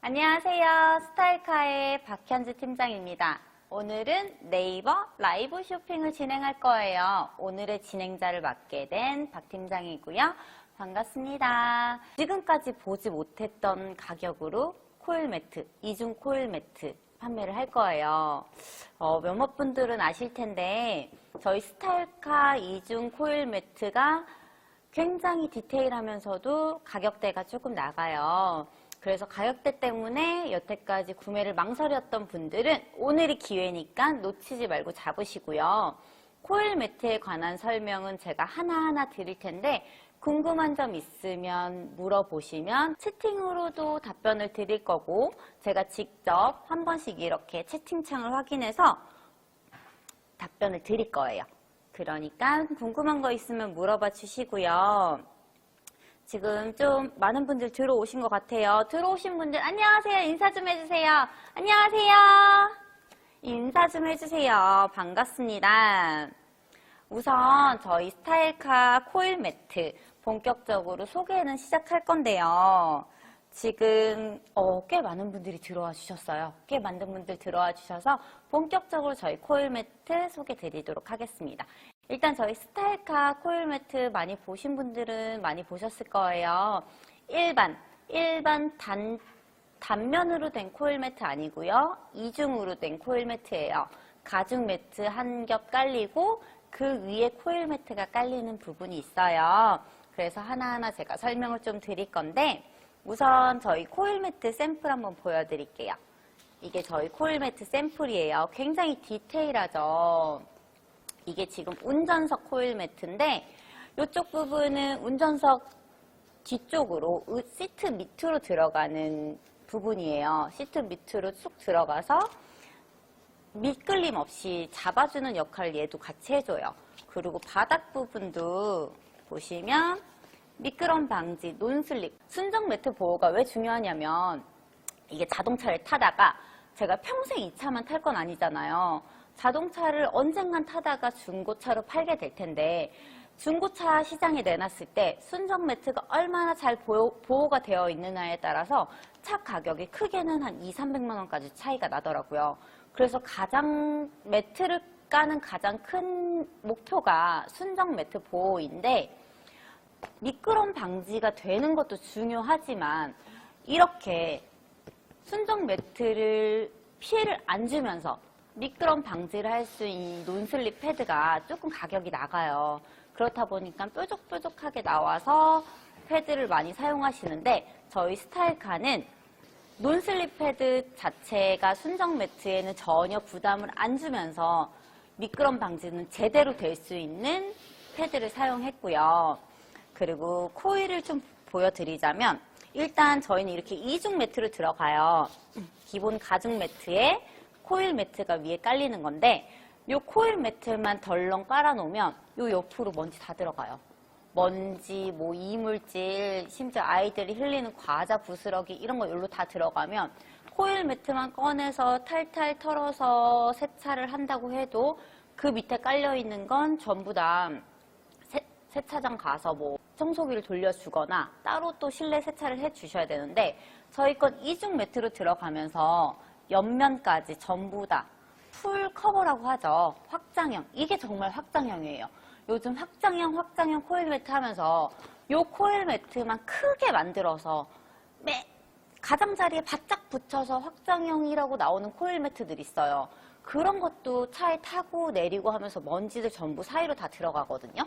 안녕하세요. 스타일카의 박현주 팀장입니다. 오늘은 네이버 라이브 쇼핑을 진행할 거예요. 오늘의 진행자를 맡게 된 박 팀장이고요. 반갑습니다. 지금까지 보지 못했던 가격으로 코일 매트, 이중 코일 매트 판매를 할 거예요. 몇몇 분들은 아실 텐데 저희 스타일카 이중 코일 매트가 굉장히 디테일하면서도 가격대가 조금 나가요. 그래서 가격대 때문에 여태까지 구매를 망설였던 분들은 오늘이 기회니까 놓치지 말고 잡으시고요. 코일 매트에 관한 설명은 제가 하나하나 드릴 텐데 궁금한 점 있으면 물어보시면 채팅으로도 답변을 드릴 거고 제가 직접 한 번씩 이렇게 채팅창을 확인해서 답변을 드릴 거예요. 그러니까 궁금한 거 있으면 물어봐 주시고요. 지금 좀 많은 분들 들어오신 것 같아요. 들어오신 분들 안녕하세요. 인사 좀 해주세요. 안녕하세요. 인사 좀 해주세요. 반갑습니다. 우선 저희 스타일카 코일 매트 본격적으로 소개는 시작할 건데요. 지금 꽤 많은 분들이 들어와 주셨어요. 꽤 많은 분들 들어와 주셔서 본격적으로 저희 코일 매트 소개 드리도록 하겠습니다. 일단 저희 스타일카 코일 매트 많이 보신 분들은 많이 보셨을 거예요. 일반 단면으로 된 코일 매트 아니고요. 이중으로 된 코일 매트예요. 가죽 매트 한 겹 깔리고 그 위에 코일 매트가 깔리는 부분이 있어요. 그래서 하나하나 제가 설명을 좀 드릴 건데 우선 저희 코일 매트 샘플 한번 보여드릴게요. 이게 저희 코일 매트 샘플이에요. 굉장히 디테일하죠. 이게 지금 운전석 코일 매트인데 이쪽 부분은 운전석 뒤쪽으로 시트 밑으로 들어가는 부분이에요. 시트 밑으로 쑥 들어가서 미끌림 없이 잡아주는 역할을 얘도 같이 해줘요. 그리고 바닥 부분도 보시면 미끄럼 방지, 논슬립, 순정 매트 보호가 왜 중요하냐면 이게 자동차를 타다가 제가 평생 이 차만 탈 건 아니잖아요. 자동차를 언젠간 타다가 중고차로 팔게 될 텐데 중고차 시장에 내놨을 때 순정 매트가 얼마나 잘 보호가 되어 있느냐에 따라서 차 가격이 크게는 한 200~300만 원까지 차이가 나더라고요. 그래서 매트를 까는 가장 큰 목표가 순정 매트 보호인데 미끄럼 방지가 되는 것도 중요하지만 이렇게 순정 매트를 피해를 안 주면서 미끄럼 방지를 할 수 있는 논슬립 패드가 조금 가격이 나가요. 그렇다 보니까 뾰족뾰족하게 나와서 패드를 많이 사용하시는데 저희 스타일카는 논슬립 패드 자체가 순정 매트에는 전혀 부담을 안 주면서 미끄럼 방지는 제대로 될 수 있는 패드를 사용했고요. 그리고 코일을 좀 보여드리자면 일단 저희는 이렇게 이중 매트로 들어가요. 기본 가죽 매트에 코일 매트가 위에 깔리는 건데 이 코일 매트만 덜렁 깔아놓으면 이 옆으로 먼지 다 들어가요. 먼지, 뭐 이물질, 심지어 아이들이 흘리는 과자, 부스러기 이런 거 여기로 다 들어가면 코일 매트만 꺼내서 탈탈 털어서 세차를 한다고 해도 그 밑에 깔려있는 건 전부 다 세차장 가서 뭐 청소기를 돌려주거나 따로 또 실내 세차를 해주셔야 되는데 저희 건 이중 매트로 들어가면서 옆면까지 전부 다 풀 커버라고 하죠. 확장형. 이게 정말 확장형이에요. 요즘 확장형 코일 매트 하면서 요 코일 매트만 크게 만들어서 가장자리에 바짝 붙여서 확장형이라고 나오는 코일 매트들 있어요. 그런 것도 차에 타고 내리고 하면서 먼지들 전부 사이로 다 들어가거든요.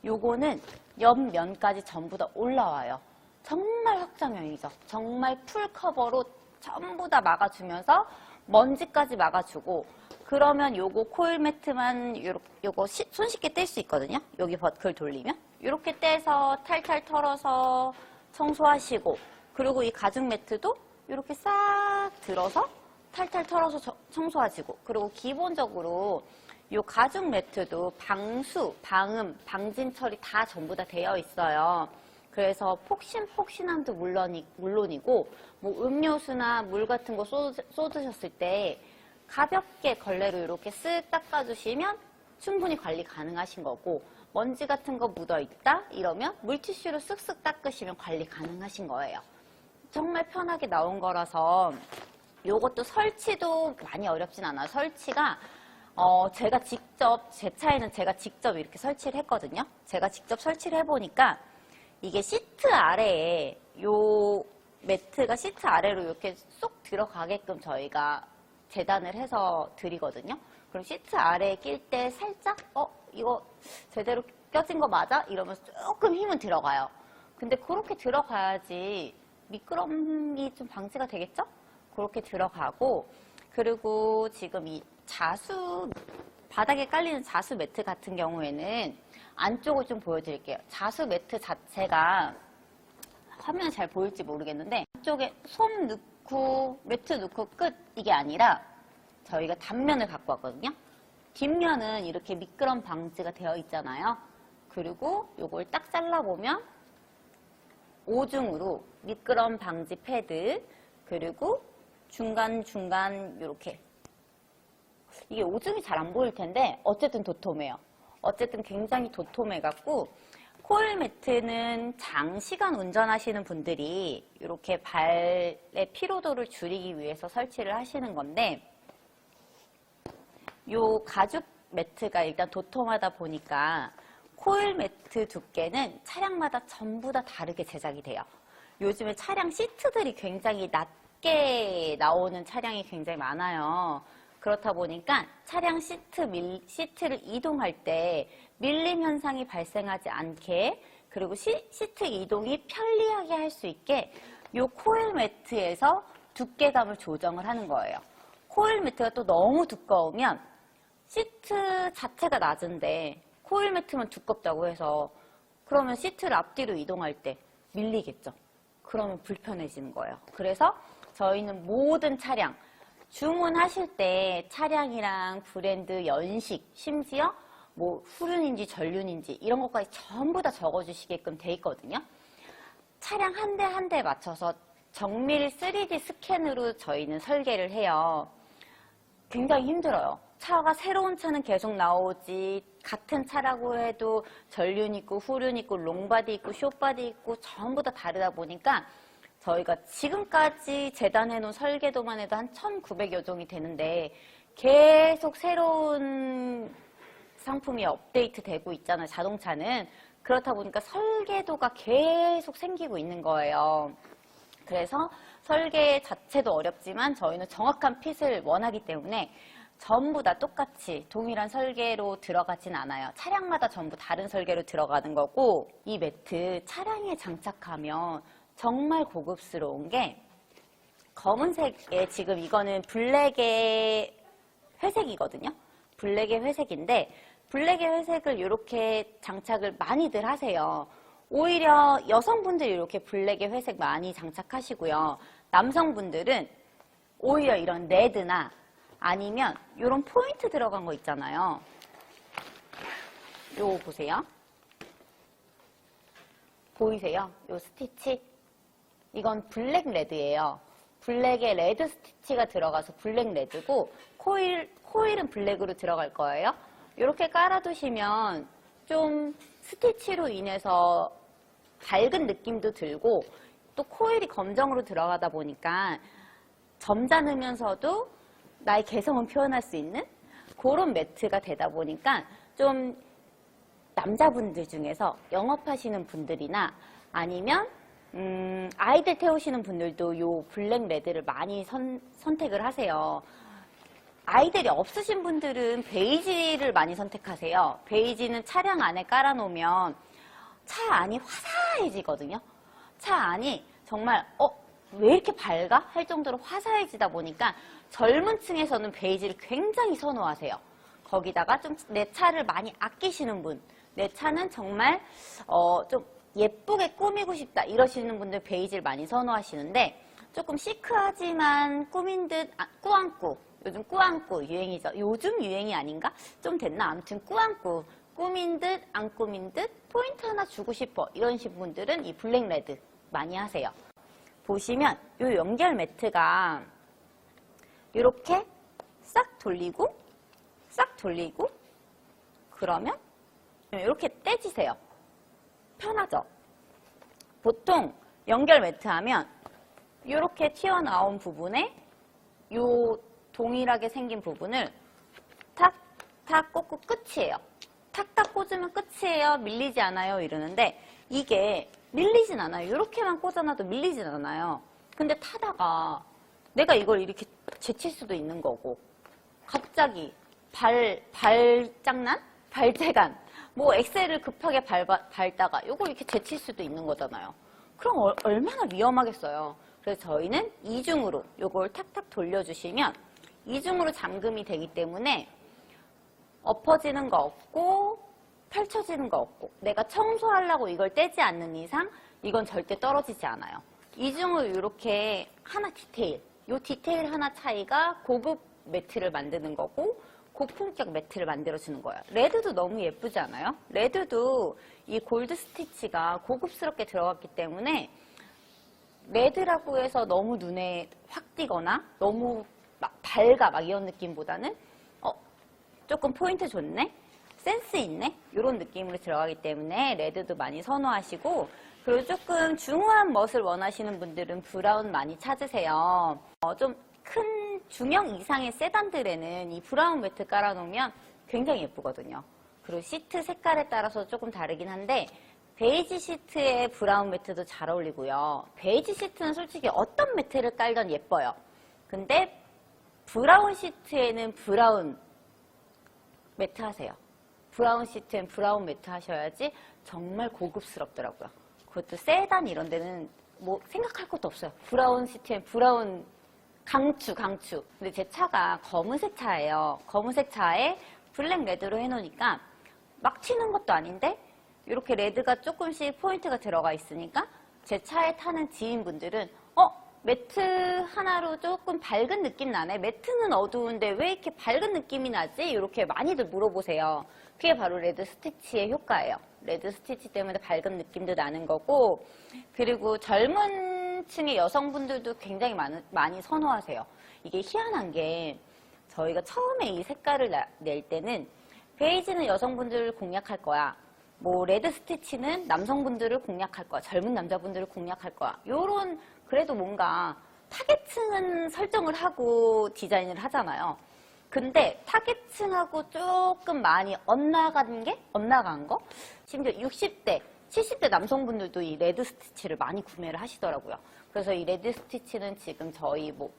요거는 옆면까지 전부 다 올라와요. 정말 확장형이죠. 정말 풀 커버로 전부 다 막아주면서 먼지까지 막아주고 그러면 요거 코일 매트만 요거 손쉽게 뗄 수 있거든요. 여기 버클 돌리면 이렇게 떼서 탈탈 털어서 청소하시고 그리고 이 가죽 매트도 이렇게 싹 들어서 탈탈 털어서 청소하시고 그리고 기본적으로 이 가죽 매트도 방수, 방음, 방진 처리 다 전부 다 되어 있어요. 그래서 폭신폭신함도 물론이고 뭐 음료수나 물 같은 거 쏟으셨을 때 가볍게 걸레로 이렇게 쓱 닦아주시면 충분히 관리 가능하신 거고 먼지 같은 거 묻어있다 이러면 물티슈로 쓱쓱 닦으시면 관리 가능하신 거예요. 정말 편하게 나온 거라서 요것도 설치도 많이 어렵진 않아요. 설치가 제가 직접, 제 차에는 제가 직접 이렇게 설치를 했거든요. 제가 직접 설치를 해보니까 이게 시트 아래에 요 매트가 시트 아래로 이렇게 쏙 들어가게끔 저희가 재단을 해서 드리거든요. 그럼 시트 아래에 낄 때 살짝 이거 제대로 껴진 거 맞아? 이러면서 조금 힘은 들어가요. 근데 그렇게 들어가야지 미끄럼이 좀 방지가 되겠죠? 그렇게 들어가고, 그리고 지금 이 자수, 바닥에 깔리는 자수 매트 같은 경우에는 안쪽을 좀 보여드릴게요. 자수 매트 자체가 화면에 잘 보일지 모르겠는데 안쪽에 솜 넣고 매트 넣고 끝 이게 아니라 저희가 단면을 갖고 왔거든요. 뒷면은 이렇게 미끄럼 방지가 되어 있잖아요. 그리고 요걸 딱 잘라보면 오중으로 미끄럼 방지 패드, 그리고 중간중간 이렇게, 이게 오중이 잘 안 보일 텐데 어쨌든 도톰해요. 어쨌든 굉장히 도톰해갖고 코일 매트는 장시간 운전하시는 분들이 이렇게 발의 피로도를 줄이기 위해서 설치를 하시는 건데, 요 가죽 매트가 일단 도톰하다 보니까 코일 매트 두께는 차량마다 전부 다 다르게 제작이 돼요. 요즘에 차량 시트들이 굉장히 낮게 나오는 차량이 굉장히 많아요. 그렇다 보니까 차량 시트를 이동할 때 밀림 현상이 발생하지 않게, 그리고 시트 이동이 편리하게 할 수 있게 요 코일 매트에서 두께감을 조정을 하는 거예요. 코일 매트가 또 너무 두꺼우면 시트 자체가 낮은데 코일 매트만 두껍다고 해서 그러면 시트를 앞뒤로 이동할 때 밀리겠죠. 그러면 불편해지는 거예요. 그래서 저희는 모든 차량 주문하실 때 차량이랑 브랜드, 연식, 심지어 뭐 후륜인지 전륜인지 이런 것까지 전부 다 적어주시게끔 돼 있거든요. 차량 한 대 한 대 맞춰서 정밀 3D 스캔으로 저희는 설계를 해요. 굉장히 힘들어요. 차가 새로운 차는 계속 나오지, 같은 차라고 해도 전륜 있고 후륜 있고 롱바디 있고 숏바디 있고 전부 다 다르다 보니까 저희가 지금까지 재단해 놓은 설계도만 해도 한 1900여 종이 되는데 계속 새로운 상품이 업데이트 되고 있잖아요, 자동차는. 그렇다 보니까 설계도가 계속 생기고 있는 거예요. 그래서 설계 자체도 어렵지만 저희는 정확한 핏을 원하기 때문에 전부 다 똑같이 동일한 설계로 들어가진 않아요. 차량마다 전부 다른 설계로 들어가는 거고, 이 매트 차량에 장착하면 정말 고급스러운 게 검은색에, 지금 이거는 블랙의 회색이거든요. 블랙의 회색인데 블랙의 회색을 이렇게 장착을 많이들 하세요. 오히려 여성분들이 이렇게 블랙의 회색 많이 장착하시고요. 남성분들은 오히려 이런 레드나 아니면 이런 포인트 들어간 거 있잖아요. 요거 보세요. 보이세요? 요 스티치? 이건 블랙 레드예요. 블랙에 레드 스티치가 들어가서 블랙 레드고, 코일은 블랙으로 들어갈 거예요. 이렇게 깔아두시면 좀 스티치로 인해서 밝은 느낌도 들고, 또 코일이 검정으로 들어가다 보니까 점잖으면서도 나의 개성을 표현할 수 있는 그런 매트가 되다 보니까 좀 남자분들 중에서 영업하시는 분들이나 아니면 아이들 태우시는 분들도 요 블랙 레드를 많이 선택을 하세요. 아이들이 없으신 분들은 베이지를 많이 선택하세요. 베이지는 차량 안에 깔아놓으면 차 안이 화사해지거든요. 차 안이 정말 왜 이렇게 밝아? 할 정도로 화사해지다 보니까 젊은 층에서는 베이지를 굉장히 선호하세요. 거기다가 좀 내 차를 많이 아끼시는 분, 내 차는 정말 좀 예쁘게 꾸미고 싶다 이러시는 분들 베이지를 많이 선호하시는데, 조금 시크하지만 꾸민 듯 꾸안꾸, 요즘 꾸안꾸 유행이죠. 요즘 유행이 아닌가? 좀 됐나? 아무튼 꾸안꾸, 꾸민 듯 안 꾸민 듯 포인트 하나 주고 싶어 이러신 분들은 이 블랙 레드 많이 하세요. 보시면 요 연결 매트가 이렇게 싹 돌리고 그러면 이렇게 떼지세요. 편하죠? 보통 연결 매트 하면 이렇게 튀어나온 부분에 요 동일하게 생긴 부분을 탁탁 꽂고 끝이에요. 탁탁 꽂으면 끝이에요. 밀리지 않아요. 이러는데 이게 밀리진 않아요. 이렇게만 꽂아놔도 밀리진 않아요. 근데 타다가 내가 이걸 이렇게 제칠 수도 있는 거고 갑자기 발장난? 발재간 뭐 엑셀을 급하게 밟다가 이걸 이렇게 제칠 수도 있는 거잖아요. 그럼 얼마나 위험하겠어요. 그래서 저희는 이중으로 이걸 탁탁 돌려주시면 이중으로 잠금이 되기 때문에 엎어지는 거 없고 펼쳐지는 거 없고 내가 청소하려고 이걸 떼지 않는 이상 이건 절대 떨어지지 않아요. 이중으로 이렇게 하나 디테일, 이 디테일 하나 차이가 고급 매트를 만드는 거고 고품격 매트를 만들어주는 거예요. 레드도 너무 예쁘지 않아요? 레드도 이 골드 스티치가 고급스럽게 들어갔기 때문에 레드라고 해서 너무 눈에 확 띄거나 너무 막 밝아 막 이런 느낌보다는 조금 포인트 좋네? 센스 있네? 이런 느낌으로 들어가기 때문에 레드도 많이 선호하시고 그리고 조금 중후한 멋을 원하시는 분들은 브라운 많이 찾으세요. 좀 큰 중형 이상의 세단들에는 이 브라운 매트 깔아놓으면 굉장히 예쁘거든요. 그리고 시트 색깔에 따라서 조금 다르긴 한데 베이지 시트에 브라운 매트도 잘 어울리고요. 베이지 시트는 솔직히 어떤 매트를 깔던 예뻐요. 근데 브라운 시트에는 브라운 매트 하세요. 브라운 시트엔 브라운 매트 하셔야지 정말 고급스럽더라고요. 그것도 세단 이런 데는 뭐 생각할 것도 없어요. 브라운 시트엔 브라운 강추. 근데 제 차가 검은색 차예요. 검은색 차에 블랙 레드로 해놓으니까 막 튀는 것도 아닌데 이렇게 레드가 조금씩 포인트가 들어가 있으니까 제 차에 타는 지인분들은 매트 하나로 조금 밝은 느낌 나네. 매트는 어두운데 왜 이렇게 밝은 느낌이 나지? 이렇게 많이들 물어보세요. 그게 바로 레드 스티치의 효과예요. 레드 스티치 때문에 밝은 느낌도 나는 거고 그리고 젊은 층의 여성분들도 굉장히 많이 선호하세요. 이게 희한한 게 저희가 처음에 이 색깔을 낼 때는 베이지는 여성분들을 공략할 거야. 뭐 레드 스티치는 남성분들을 공략할 거야. 젊은 남자분들을 공략할 거야. 요런 그래도 뭔가 타겟층은 설정을 하고 디자인을 하잖아요. 근데 타겟층하고 조금 많이 엇나간 거? 심지어 60대, 70대 남성분들도 이 레드 스티치를 많이 구매를 하시더라고요. 그래서 이 레드 스티치는 지금 저희 뭐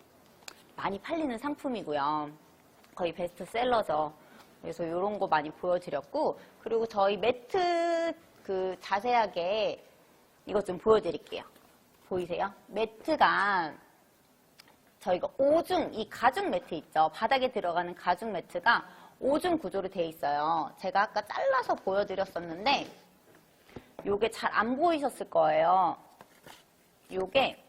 많이 팔리는 상품이고요. 거의 베스트셀러죠. 그래서 이런 거 많이 보여드렸고 그리고 저희 매트 그 자세하게 이것 좀 보여드릴게요. 보이세요? 매트가 저희가 5중, 이 가죽 매트 있죠? 바닥에 들어가는 가죽 매트가 5중 구조로 되어 있어요. 제가 아까 잘라서 보여드렸었는데 요게 잘 안 보이셨을 거예요. 요게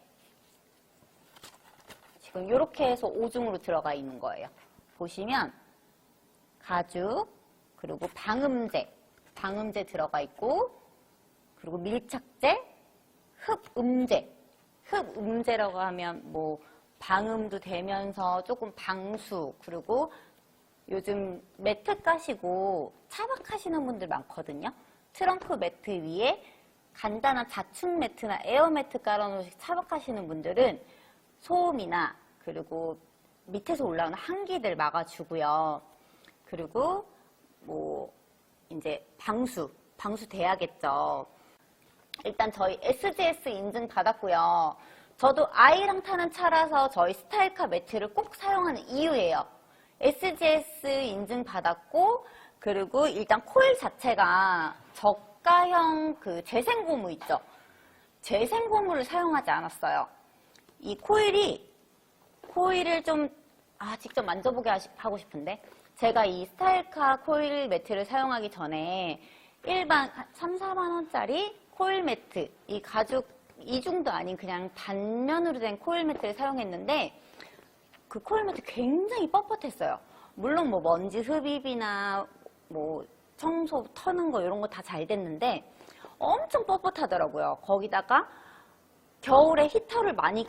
지금 이렇게 해서 5중으로 들어가 있는 거예요. 보시면 가죽, 그리고 방음제 들어가 있고 그리고 밀착제, 흡음제라고 하면 뭐 방음도 되면서 조금 방수 그리고 요즘 매트 까시고 차박하시는 분들 많거든요. 트렁크 매트 위에 간단한 자축 매트나 에어 매트 깔아놓으시 차박하시는 분들은 소음이나 그리고 밑에서 올라오는 한기들 막아주고요. 그리고 뭐 이제 방수 돼야겠죠. 일단 저희 SGS 인증 받았고요. 저도 아이랑 타는 차라서 저희 스타일카 매트를 꼭 사용하는 이유예요. SGS 인증 받았고 그리고 일단 코일 자체가 저가형 그 재생고무 있죠. 재생고무를 사용하지 않았어요. 이 코일을 좀 직접 만져보게 하고 싶은데 제가 이 스타일카 코일 매트를 사용하기 전에 일반 3, 4만 원짜리 코일 매트, 이 가죽 이중도 아닌 그냥 단면으로 된 코일 매트를 사용했는데 그 코일 매트 굉장히 뻣뻣했어요. 물론 뭐 먼지 흡입이나 뭐 청소 터는 거 이런 거 다 잘 됐는데 엄청 뻣뻣하더라고요. 거기다가 겨울에 히터를 많이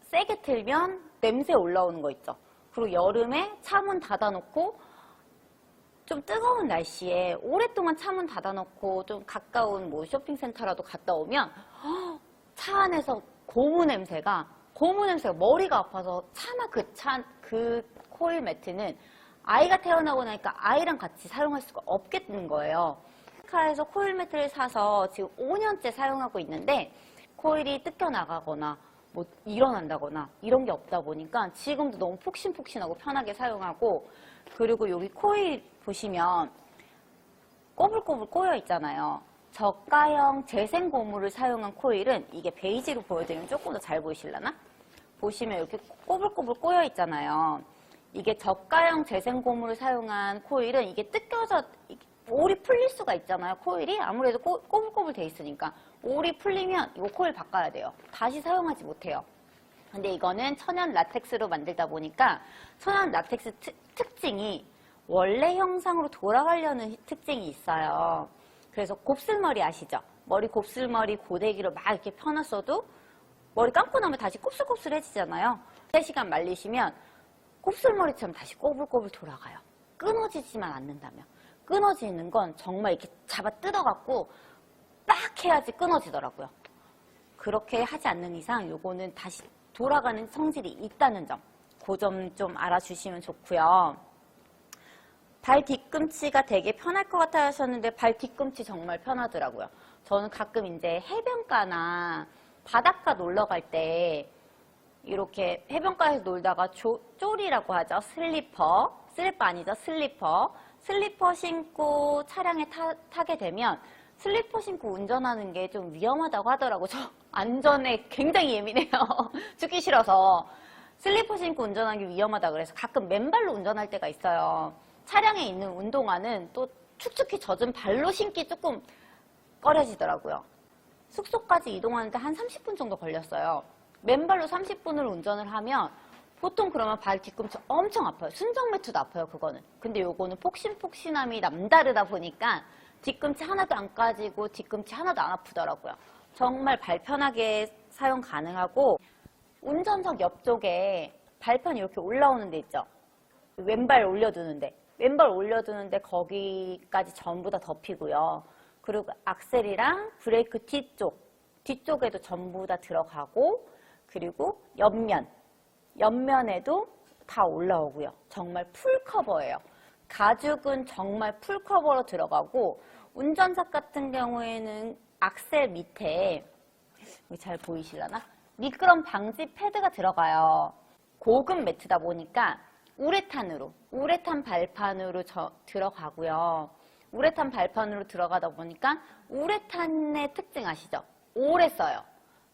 세게 틀면 냄새 올라오는 거 있죠. 그리고 여름에 차문 닫아놓고 좀 뜨거운 날씨에 오랫동안 차문 닫아놓고 좀 가까운 뭐 쇼핑센터라도 갔다 오면 차 안에서 고무 냄새가 고무 냄새가 머리가 아파서 차마 그 코일 매트는 아이가 태어나고 나니까 아이랑 같이 사용할 수가 없겠는 거예요. 카에서 코일 매트를 사서 지금 5년째 사용하고 있는데 코일이 뜯겨나가거나 뭐 일어난다거나 이런 게 없다 보니까 지금도 너무 폭신폭신하고 편하게 사용하고, 그리고 여기 코일 보시면 꼬불꼬불 꼬여 있잖아요. 저가형 재생 고무를 사용한 코일은, 이게 베이지로 보여드리면 조금 더 잘 보이실라나? 보시면 이렇게 꼬불꼬불 꼬여 있잖아요. 이게 저가형 재생 고무를 사용한 코일은 이게 뜯겨져 올이 풀릴 수가 있잖아요. 코일이 아무래도 꼬불꼬불 돼 있으니까 올이 풀리면 이 코일 바꿔야 돼요. 다시 사용하지 못해요. 근데 이거는 천연 라텍스로 만들다 보니까 천연 라텍스 특징이 원래 형상으로 돌아가려는 특징이 있어요. 그래서 곱슬머리 아시죠? 머리 곱슬머리 고데기로 막 이렇게 펴놨어도 머리 감고 나면 다시 곱슬곱슬해지잖아요. 3시간 말리시면 곱슬머리처럼 다시 꼬불꼬불 돌아가요. 끊어지지만 않는다면. 끊어지는 건 정말 이렇게 잡아 뜯어갖고 빡 해야지 끊어지더라고요. 그렇게 하지 않는 이상 요거는 다시 돌아가는 성질이 있다는 점, 그 점 좀 알아주시면 좋고요. 발 뒤꿈치가 되게 편할 것 같아 하셨는데 발 뒤꿈치 정말 편하더라고요. 저는 가끔 이제 해변가나 바닷가 놀러 갈 때 이렇게 해변가에서 놀다가 쫄이라고 하죠. 슬리퍼 아니죠. 슬리퍼 신고 차량에 타게 되면 슬리퍼 신고 운전하는 게 좀 위험하다고 하더라고요. 저 안전에 굉장히 예민해요. 죽기 싫어서. 슬리퍼 신고 운전하는 게 위험하다 그래서 가끔 맨발로 운전할 때가 있어요. 차량에 있는 운동화는 또 축축히 젖은 발로 신기 조금 꺼려지더라고요. 숙소까지 이동하는데 한 30분 정도 걸렸어요. 맨발로 30분을 운전을 하면 보통 그러면 발 뒤꿈치 엄청 아파요. 순정 매트도 아파요, 그거는. 근데 요거는 폭신폭신함이 남다르다 보니까 뒤꿈치 하나도 안 까지고 뒤꿈치 하나도 안 아프더라고요. 정말 발 편하게 사용 가능하고, 운전석 옆쪽에 발판 이렇게 올라오는 데 있죠. 왼발 올려두는데 거기까지 전부 다 덮이고요. 그리고 악셀이랑 브레이크 뒤쪽에도 전부 다 들어가고, 그리고 옆면에도 다 올라오고요. 정말 풀커버예요. 가죽은 정말 풀커버로 들어가고, 운전석 같은 경우에는 악셀 밑에 잘 보이시려나? 미끄럼 방지 패드가 들어가요. 고급 매트다 보니까 우레탄 발판으로 들어가고요. 우레탄 발판으로 들어가다 보니까 우레탄의 특징 아시죠? 오래 써요.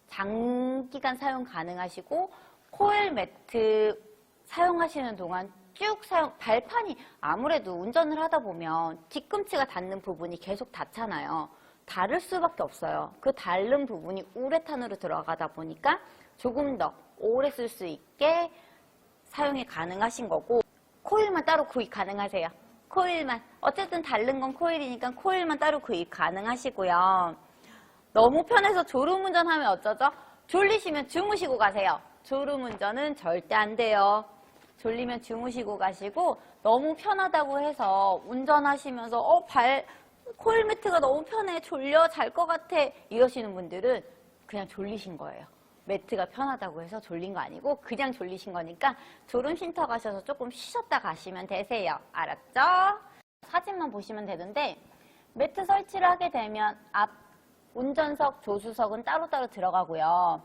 장기간 사용 가능하시고, 코일 매트 사용하시는 동안 쭉 발판이 아무래도 운전을 하다 보면 뒤꿈치가 닿는 부분이 계속 닿잖아요. 닳을 수밖에 없어요. 그 닳는 부분이 우레탄으로 들어가다 보니까 조금 더 오래 쓸 수 있게 사용이 가능하신 거고, 코일만 따로 구입 가능하세요. 코일만. 어쨌든 닳는 건 코일이니까 코일만 따로 구입 가능하시고요. 너무 편해서 졸음운전하면 어쩌죠? 졸리시면 주무시고 가세요. 졸음운전은 절대 안 돼요. 졸리면 주무시고 가시고, 너무 편하다고 해서 운전하시면서 코일 매트가 너무 편해, 졸려, 잘 것 같아 이러시는 분들은 그냥 졸리신 거예요. 매트가 편하다고 해서 졸린 거 아니고 그냥 졸리신 거니까 졸음 쉼터 가셔서 조금 쉬셨다 가시면 되세요. 알았죠? 사진만 보시면 되는데, 매트 설치를 하게 되면 앞 운전석, 조수석은 따로따로 들어가고요.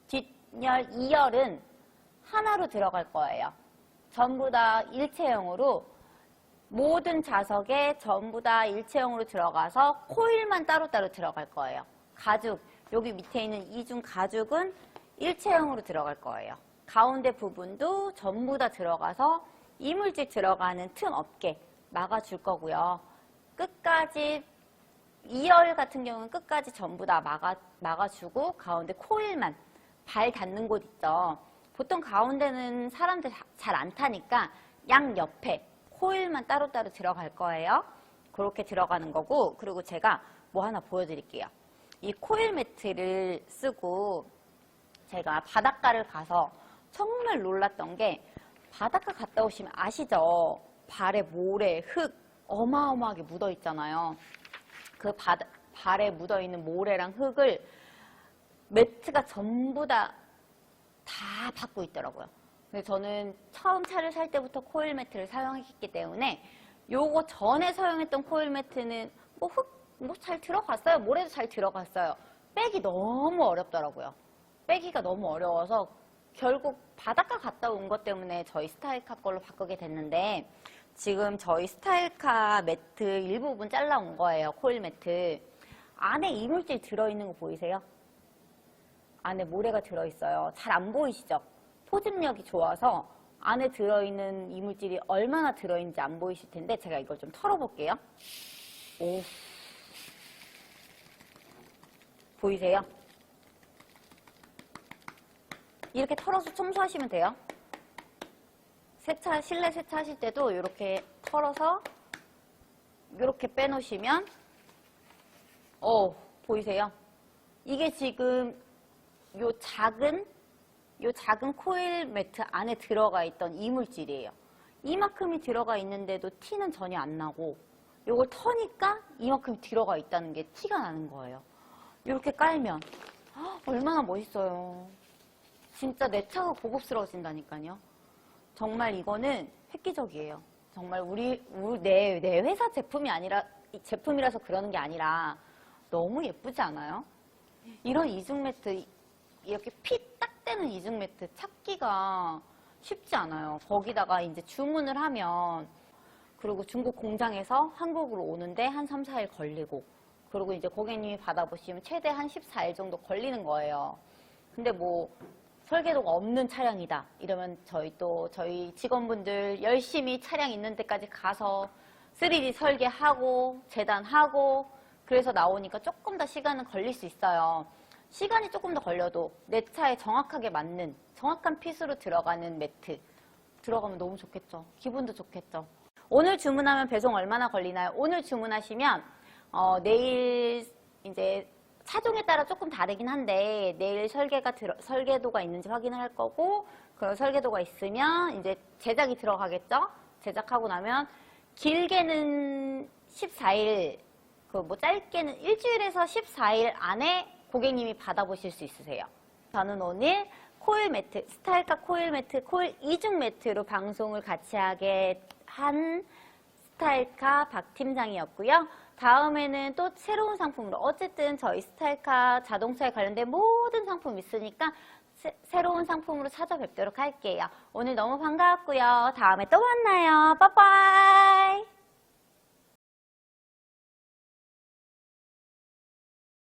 뒷열, 2열은 하나로 들어갈 거예요. 전부 다 일체형으로, 모든 좌석에 전부 다 일체형으로 들어가서 코일만 따로따로 들어갈 거예요. 가죽, 여기 밑에 있는 이중 가죽은 일체형으로 들어갈 거예요. 가운데 부분도 전부 다 들어가서 이물질 들어가는 틈 없게 막아줄 거고요. 끝까지 2열 같은 경우는 끝까지 전부 다 막아주고, 가운데 코일만, 발 닿는 곳 있죠. 보통 가운데는 사람들 잘 안 타니까 양 옆에 코일만 따로따로 들어갈 거예요. 그렇게 들어가는 거고, 그리고 제가 뭐 하나 보여드릴게요. 이 코일 매트를 쓰고 제가 바닷가를 가서 정말 놀랐던 게, 바닷가 갔다 오시면 아시죠? 발에 모래, 흙 어마어마하게 묻어 있잖아요. 그 발에 묻어 있는 모래랑 흙을 매트가 전부 다 다 받고 있더라고요. 근데 저는 처음 차를 살 때부터 코일 매트를 사용했기 때문에 요거 전에 사용했던 코일 매트는 뭐 잘 들어갔어요. 모래도 잘 들어갔어요. 빼기 너무 어렵더라고요. 빼기가 너무 어려워서 결국 바닷가 갔다 온 것 때문에 저희 스타일카 걸로 바꾸게 됐는데 지금 저희 스타일카 매트 일부분 잘라온 거예요. 코일 매트. 안에 이물질 들어있는 거 보이세요? 안에 모래가 들어있어요. 잘 안 보이시죠? 포집력이 좋아서 안에 들어있는 이물질이 얼마나 들어있는지 안 보이실 텐데 제가 이걸 좀 털어볼게요. 오. 보이세요? 이렇게 털어서 청소하시면 돼요. 실내 세차 하실 때도 이렇게 털어서 이렇게 빼놓으시면 보이세요? 이게 지금 요 작은 코일 매트 안에 들어가 있던 이물질이에요. 이만큼이 들어가 있는데도 티는 전혀 안 나고 요걸 터니까 이만큼이 들어가 있다는 게 티가 나는 거예요. 이렇게 깔면 얼마나 멋있어요. 진짜 내 차가 고급스러워진다니까요. 정말 이거는 획기적이에요. 정말 내 회사 제품이라서 그러는 게 아니라 너무 예쁘지 않아요? 이런 이중 매트, 이렇게 핏 딱 되는 이중 매트 찾기가 쉽지 않아요. 거기다가 이제 주문을 하면, 그리고 중국 공장에서 한국으로 오는데 한 3, 4일 걸리고, 그리고 이제 고객님이 받아보시면 최대 한 14일 정도 걸리는 거예요. 근데 뭐, 설계도가 없는 차량이다 이러면 저희 직원분들 열심히 차량 있는 데까지 가서 3D 설계하고 재단하고 그래서 나오니까 조금 더 시간은 걸릴 수 있어요. 시간이 조금 더 걸려도 내 차에 정확하게 맞는 정확한 핏으로 들어가는 매트 들어가면 너무 좋겠죠. 기분도 좋겠죠. 오늘 주문하면 배송 얼마나 걸리나요? 오늘 주문하시면 내일 이제 차종에 따라 조금 다르긴 한데 내일 설계도가 있는지 확인을 할 거고 그런 설계도가 있으면 이제 제작이 들어가겠죠. 제작하고 나면 길게는 14일, 짧게는 일주일에서 14일 안에 고객님이 받아보실 수 있으세요. 저는 오늘 코일 매트, 스타일카 코일 매트, 코일 이중 매트로 방송을 같이 하게 한 스타일카 박 팀장이었고요. 다음에는 또 새로운 상품으로 어쨌든 저희 스타일카 자동차에 관련된 모든 상품 있으니까 새로운 상품으로 찾아뵙도록 할게요. 오늘 너무 반가웠고요. 다음에 또 만나요. 빠빠이.